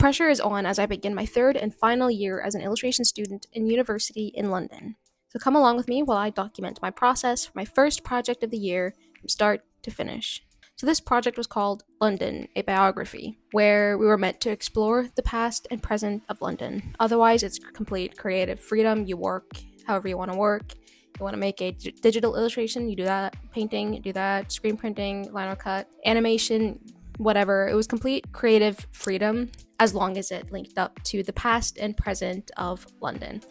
pressure is on as I begin my third and final year as an illustration student in university in London. So come along with me while I document my process for my first project of the year from start to finish. So this project was called London, a Biography, where we were meant to explore the past and present of London. Otherwise, it's complete creative freedom. You work however you want to work. You want to make a digital illustration, you do that. Painting, you do that. Screen printing, lino cut, animation, whatever. It was complete creative freedom as long as it linked up to the past and present of London.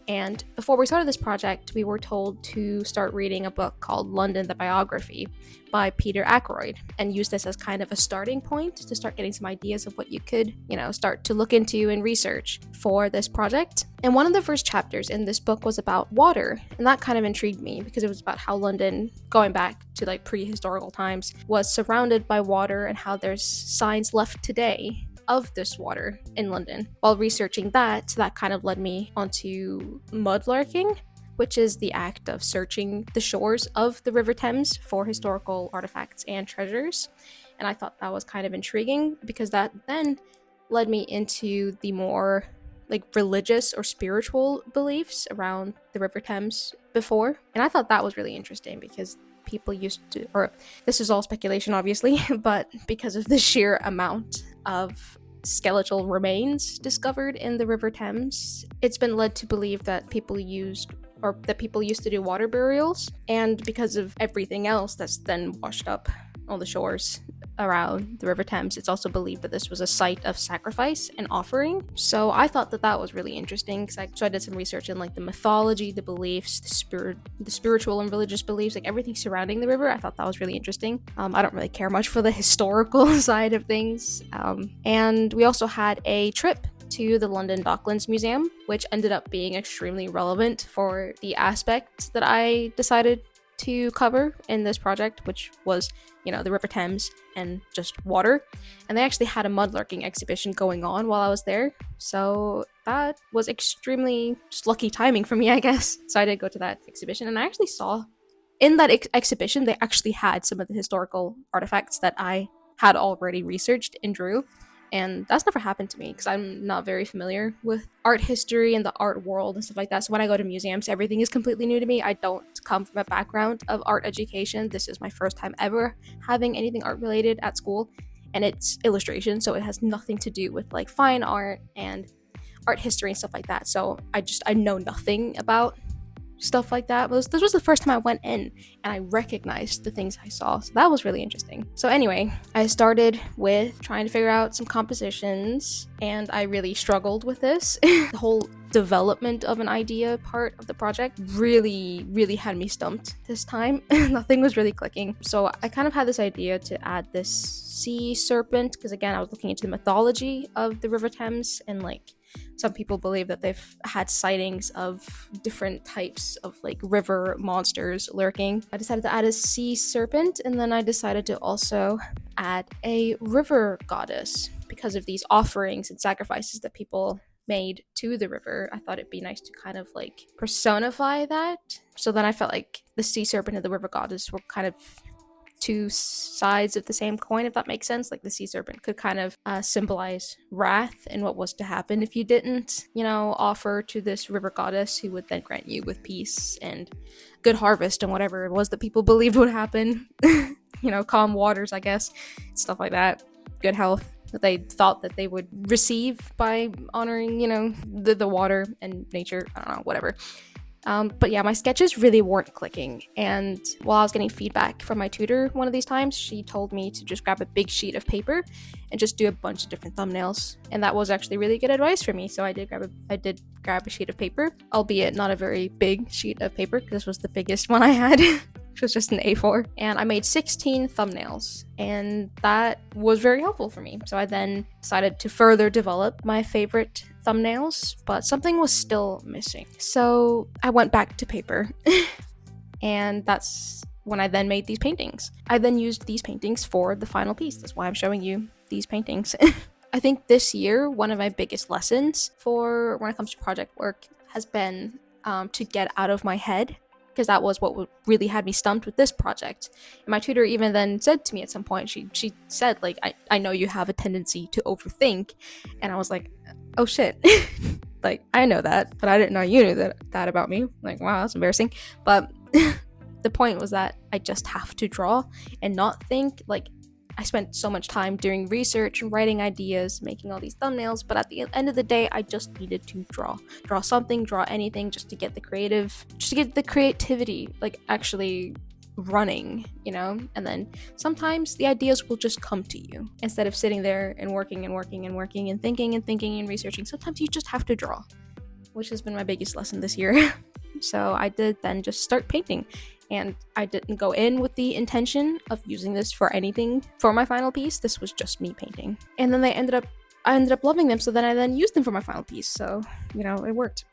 And before we started this project, we were told to start reading a book called London, the Biography by Peter Ackroyd, and use this as kind of a starting point to start getting some ideas of what you could, start to look into and research for this project. And one of the first chapters in this book was about water, and that kind of intrigued me because it was about how London, going back to like prehistorical times, was surrounded by water and how there's signs left today of this water in London. While researching that kind of led me onto mudlarking, which is the act of searching the shores of the River Thames for historical artifacts and treasures. And I thought that was kind of intriguing because that then led me into the more like religious or spiritual beliefs around the River Thames before. And I thought that was really interesting because people used to, or this is all speculation obviously, but because of the sheer amount of skeletal remains discovered in the River Thames, it's been led to believe that people used to do water burials, and because of everything else that's then washed up on the shores around the River Thames, it's also believed that this was a site of sacrifice and offering. So I thought that was really interesting because I did some research in like the mythology, the beliefs, the spiritual and religious beliefs, like everything surrounding the river. I thought that was really interesting. I don't really care much for the historical side of things. And we also had a trip to the London Docklands Museum, which ended up being extremely relevant for the aspect that I decided to cover in this project, which was, the River Thames and just water. And they actually had a mudlarking exhibition going on while I was there. So that was extremely just lucky timing for me, I guess. So I did go to that exhibition, and I actually saw in that exhibition, they actually had some of the historical artifacts that I had already researched and drew. And that's never happened to me because I'm not very familiar with art history and the art world and stuff like that. So when I go to museums, everything is completely new to me. I don't come from a background of art education. This is my first time ever having anything art related at school, and it's illustration, so it has nothing to do with like fine art and art history and stuff like that. So I know nothing about stuff like that. This was the first time I went in and I recognized the things I saw, so that was really interesting. So anyway, I started with trying to figure out some compositions, and I really struggled with this. The whole development of an idea part of the project really had me stumped this time. Nothing was really clicking. So I kind of had this idea to add this sea serpent because, again, I was looking into the mythology of the River Thames, and like some people believe that they've had sightings of different types of like river monsters lurking. I decided to add a sea serpent, and then I decided to also add a river goddess because of these offerings and sacrifices that people made to the river. I thought it'd be nice to kind of like personify that. So then I felt like the sea serpent and the river goddess were kind of two sides of the same coin, if that makes sense. Like the sea serpent could kind of symbolize wrath and what was to happen if you didn't, offer to this river goddess, who would then grant you with peace and good harvest and whatever it was that people believed would happen. Calm waters, I guess, stuff like that. Good health that they thought that they would receive by honoring, the water and nature. I don't know, whatever. But yeah, my sketches really weren't clicking, and while I was getting feedback from my tutor one of these times, she told me to just grab a big sheet of paper and just do a bunch of different thumbnails, and that was actually really good advice for me. So I did grab a sheet of paper, albeit not a very big sheet of paper because this was the biggest one I had. Which was just an A4, and I made 16 thumbnails, and that was very helpful for me. So I then decided to further develop my favorite thumbnails, but something was still missing. So I went back to paper, and that's when I then made these paintings. I then used these paintings for the final piece. That's why I'm showing you these paintings. I think this year, one of my biggest lessons for when it comes to project work has been to get out of my head because that was what really had me stumped with this project. And my tutor even then said to me at some point, she said, like, I know you have a tendency to overthink. And I was like, oh shit. Like, I know that, but I didn't know you knew that about me. Like, wow, that's embarrassing. But the point was that I just have to draw and not think. Like, I spent so much time doing research and writing ideas, making all these thumbnails, but at the end of the day, I just needed to draw something, draw anything, just to get the creativity, like, actually running, you know. And then sometimes the ideas will just come to you instead of sitting there and working and thinking and researching. Sometimes you just have to draw, which has been my biggest lesson this year. So I did then just start painting, and I didn't go in with the intention of using this for anything for my final piece. This was just me painting, and then I ended up loving them, so then I used them for my final piece. So, you know, it worked.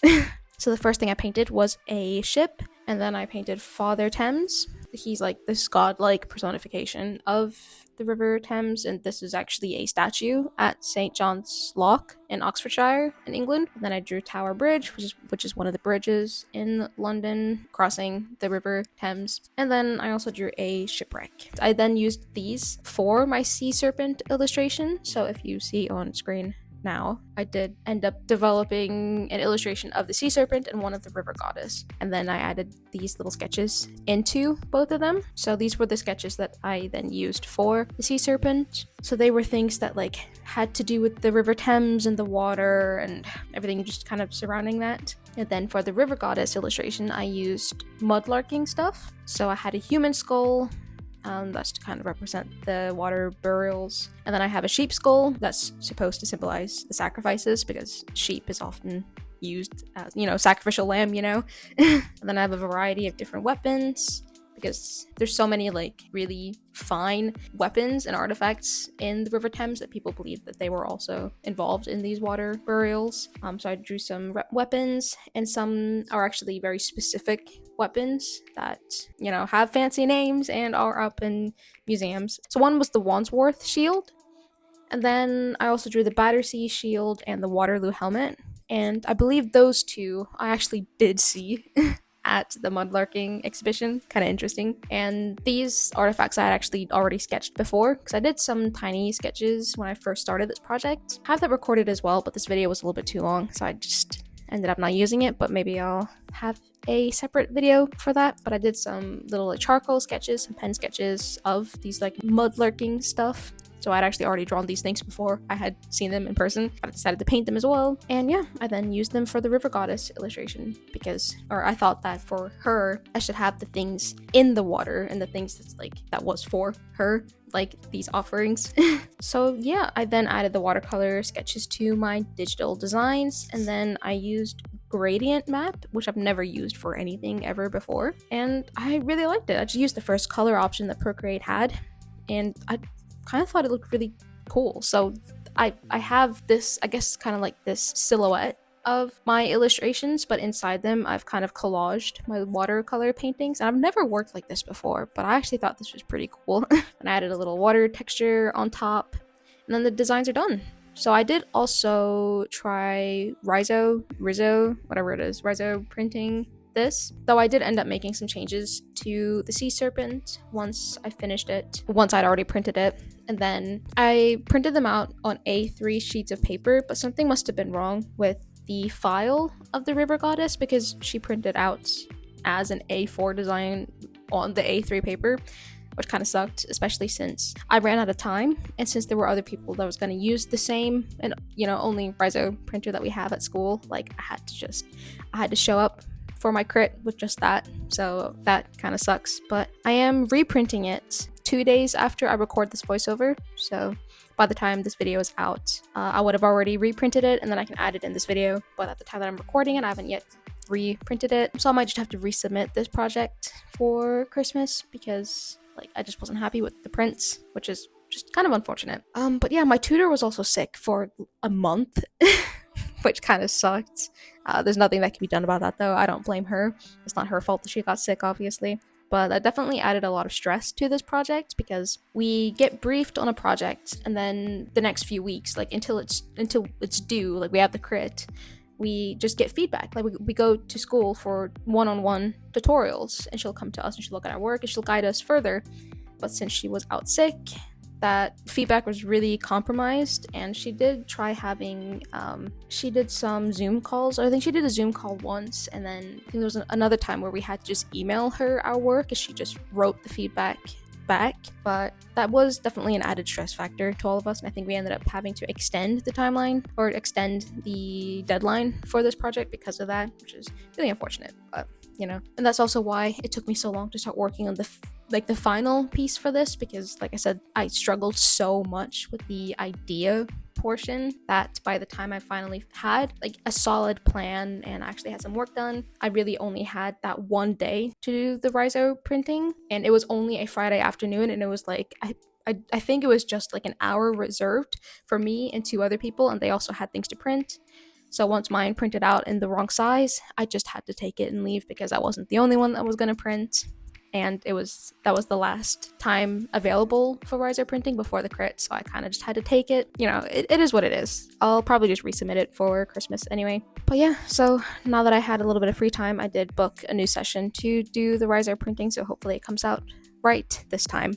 So the first thing I painted was a ship, and then I painted Father Thames. He's like this godlike personification of the River Thames, and this is actually a statue at St. John's Lock in Oxfordshire in England. And then I drew Tower Bridge, which is one of the bridges in London crossing the River Thames. And then I also drew a shipwreck. I then used these for my sea serpent illustration. So if you see on screen now, I did end up developing an illustration of the sea serpent and one of the river goddess, and then I added these little sketches into both of them. So these were the sketches that I then used for the sea serpent. So they were things that like had to do with the River Thames and the water and everything just kind of surrounding that. And then for the river goddess illustration, I used mudlarking stuff. So I had a human skull, that's to kind of represent the water burials. And then I have a sheep skull that's supposed to symbolize the sacrifices, because sheep is often used as, you know, sacrificial lamb, you know. And then I have a variety of different weapons, because there's so many like really fine weapons and artifacts in the River Thames that people believe that they were also involved in these water burials. So I drew some weapons, and some are actually very specific weapons that, you know, have fancy names and are up in museums. So one was the Wandsworth shield, and then I also drew the Battersea shield and the Waterloo helmet. And I believe those two I actually did see at the mudlarking exhibition. Kind of interesting. And these artifacts I had actually already sketched before, because I did some tiny sketches when I first started this project. I have that recorded as well, but this video was a little bit too long, so I just ended up not using it. But maybe I'll have a separate video for that. But I did some little like charcoal sketches, some pen sketches of these like mudlarking stuff. So I'd actually already drawn these things before I had seen them in person. I decided to paint them as well. And yeah, I then used them for the river goddess illustration, or I thought that for her, I should have the things in the water and the things that was for her, like these offerings. So yeah, I then added the watercolor sketches to my digital designs, and then I used gradient map, which I've never used for anything ever before. And I really liked it. I just used the first color option that Procreate had, and I kind of thought it looked really cool. So I have this, I guess, kind of like this silhouette of my illustrations, but inside them I've kind of collaged my watercolor paintings. And I've never worked like this before, but I actually thought this was pretty cool. And I added a little water texture on top, and then the designs are done. So I did also try riso, whatever it is, riso printing this, though I did end up making some changes to the sea serpent once I'd already printed it. And then I printed them out on A3 sheets of paper, but something must have been wrong with the file of the river goddess, because she printed out as an A4 design on the A3 paper, which kind of sucked, especially since I ran out of time, and since there were other people that was going to use the same and, you know, only riso printer that we have at school. Like, I had to show up for my crit with just that, so that kind of sucks. But I am reprinting it 2 days after I record this voiceover, so by the time this video is out, I would have already reprinted it, and then I can add it in this video. But at the time that I'm recording it, I haven't yet reprinted it, so I might just have to resubmit this project for Christmas, because like I just wasn't happy with the prints, which is just kind of unfortunate. But yeah, my tutor was also sick for a month, which kind of sucked. There's nothing that can be done about that, though. I don't blame her. It's not her fault that she got sick, obviously. But that definitely added a lot of stress to this project, because we get briefed on a project, and then the next few weeks, like until it's due, like we have the crit, we just get feedback. Like we go to school for one-on-one tutorials, and she'll come to us and she'll look at our work and she'll guide us further. But since she was out sick, that feedback was really compromised, and she did try having she did some Zoom calls. I think she did a Zoom call once, and then I think there was another time where we had to just email her our work and she just wrote the feedback back. But that was definitely an added stress factor to all of us, and I think we ended up having to extend the timeline or extend the deadline for this project because of that, which is really unfortunate. But and that's also why it took me so long to start working on the final piece for this, because like I said, I struggled so much with the idea portion that by the time I finally had like a solid plan and actually had some work done, I really only had that one day to do the riso printing, and it was only a Friday afternoon, and it was like I think it was just like an hour reserved for me and 2 other people, and they also had things to print. So once mine printed out in the wrong size, I just had to take it and leave because I wasn't the only one that was going to print. And that was the last time available for riso printing before the crit, so I kind of just had to take it. It is what it is. I'll probably just resubmit it for Christmas anyway. But yeah, so now that I had a little bit of free time, I did book a new session to do the riso printing, so hopefully it comes out right this time.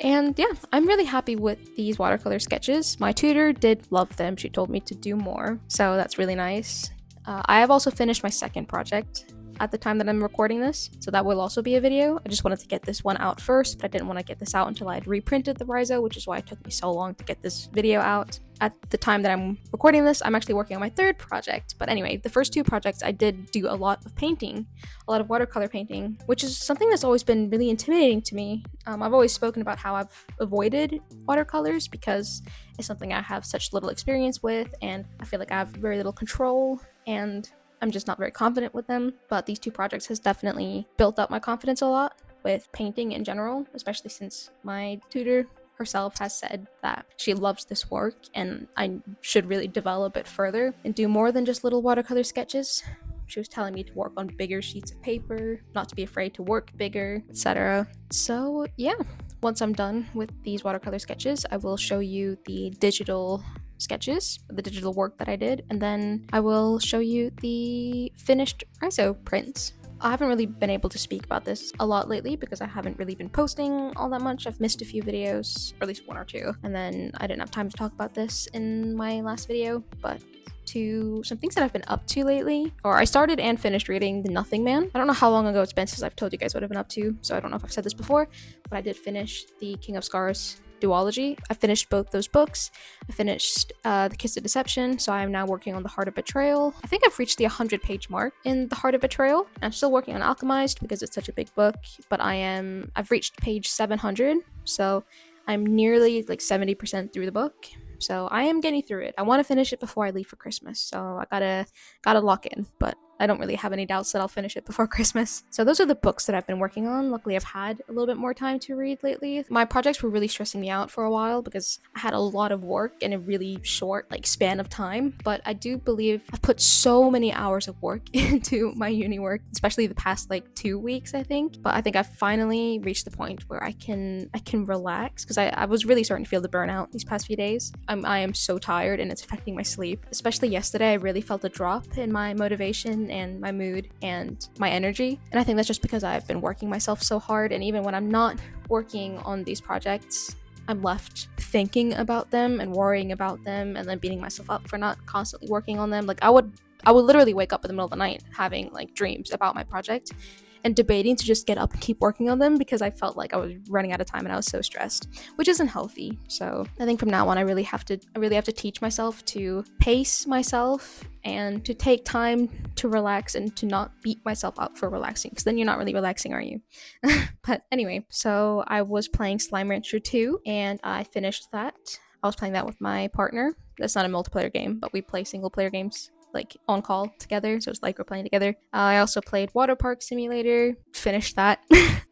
And yeah, I'm really happy with these watercolor sketches. My tutor did love them. She told me to do more, so that's really nice. I have also finished my second project at the time that I'm recording this, so that will also be a video. I just wanted to get this one out first, but I didn't want to get this out until I had reprinted the riso, which is why it took me so long to get this video out. At the time that I'm recording this, I'm actually working on my third project. But anyway, the first 2 projects I did do a lot of painting, a lot of watercolor painting, which is something that's always been really intimidating to me. I've always spoken about how I've avoided watercolors because it's something I have such little experience with, and I feel like I have very little control, and I'm just not very confident with them. But these 2 projects has definitely built up my confidence a lot with painting in general, especially since my tutor herself has said that she loves this work and I should really develop it further and do more than just little watercolor sketches. She was telling me to work on bigger sheets of paper, not to be afraid to work bigger, etc. So yeah, once I'm done with these watercolor sketches, I will show you the digital sketches, the digital work that I did, and then I will show you the finished riso prints. I haven't really been able to speak about this a lot lately because I haven't really been posting all that much. I've missed a few videos, or at least 1 or 2, and then I didn't have time to talk about this in my last video. But to some things that I've been up to lately, or I started and finished reading The Nothing Man. I don't know how long ago it's been since I've told you guys what I've been up to, so I don't know if I've said this before, but I did finish the King of Scars duology. I finished both those books. I finished The Kiss of Deception, so I am now working on The Heart of Betrayal. I think I've reached the 100-page mark in The Heart of Betrayal. I'm still working on Alchemized because it's such a big book, but I've reached page 700, so I'm nearly like 70% through the book. So I am getting through it. I want to finish it before I leave for Christmas, so I gotta lock in, but I don't really have any doubts that I'll finish it before Christmas. So those are the books that I've been working on. Luckily, I've had a little bit more time to read lately. My projects were really stressing me out for a while because I had a lot of work in a really short span of time. But I do believe I've put so many hours of work into my uni work, especially the past 2 weeks, I think. But I think I've finally reached the point where I can relax, because I was really starting to feel the burnout these past few days. I am so tired and it's affecting my sleep. Especially yesterday, I really felt a drop in my motivation and my mood and my energy, and I think that's just because I've been working myself so hard, and even when I'm not working on these projects, I'm left thinking about them and worrying about them and then beating myself up for not constantly working on them. I would literally wake up in the middle of the night having dreams about my project and debating to just get up and keep working on them because I felt like I was running out of time and I was so stressed, which isn't healthy. So I think from now on I really have to teach myself to pace myself and to take time to relax and to not beat myself up for relaxing, because then you're not really relaxing, are you? But anyway, so I was playing Slime Rancher 2 and I finished that. I was playing that with my partner. That's not a multiplayer game, but we play single player games on call together, so it's like we're playing together. I also played Water Park Simulator, finished that.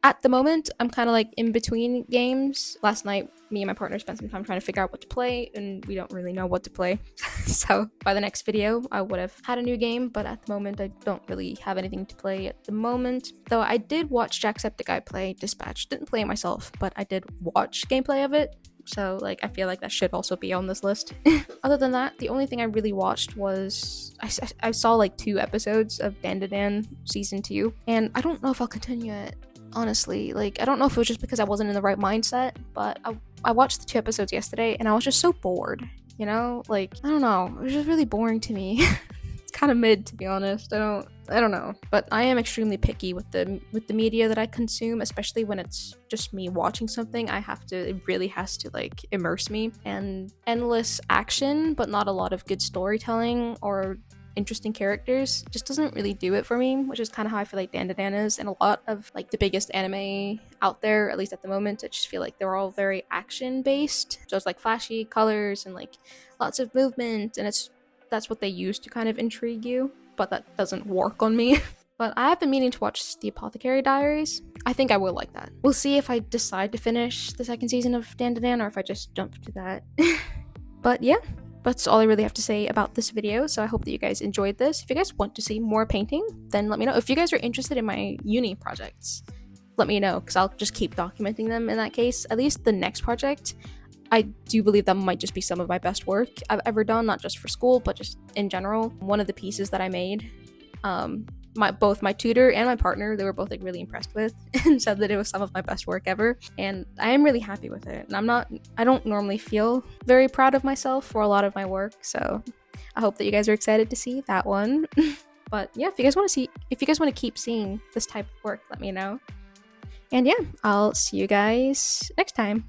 At the moment, I'm kind of in between games. Last night, me and my partner spent some time trying to figure out what to play, and we don't really know what to play. So by the next video, I would have had a new game, but at the moment, I don't really have anything to play at the moment. Though I did watch Jacksepticeye play Dispatch. Didn't play it myself, but I did watch gameplay of it. So like I feel like that should also be on this list. Other than that, the only thing I really watched was I saw like 2 episodes of Dan season 2, and I don't know if I'll continue it. Honestly, like I don't know if it was just because I wasn't in the right mindset, but I watched the 2 episodes yesterday and I was just so bored. You know, like I don't know, it was just really boring to me. It's kind of mid, to be honest. I don't know, but I am extremely picky with the media that I consume, especially when it's just me watching something. It really has to like immerse me, and endless action but not a lot of good storytelling or interesting characters just doesn't really do it for me, which is kind of how I feel like Dan is, and a lot of like the biggest anime out there, at least at the moment. I just feel like they're all very action based, so it's like flashy colors and like lots of movement, and that's what they use to kind of intrigue you, but that doesn't work on me. But I have been meaning to watch The Apothecary Diaries. I think I will like that. We'll see if I decide to finish the 2nd season of Dan or if I just jump to that. But yeah, that's all I really have to say about this video. So I hope that you guys enjoyed this. If you guys want to see more painting, then let me know. If you guys are interested in my uni projects, let me know, because I'll just keep documenting them in that case. At least the next project, I do believe that might just be some of my best work I've ever done, not just for school, but just in general. One of the pieces that I made, both my tutor and my partner, they were both like really impressed with and said that it was some of my best work ever, and I am really happy with it. And I don't normally feel very proud of myself for a lot of my work, so I hope that you guys are excited to see that one. But yeah, if you guys want to keep seeing this type of work, let me know. And yeah, I'll see you guys next time.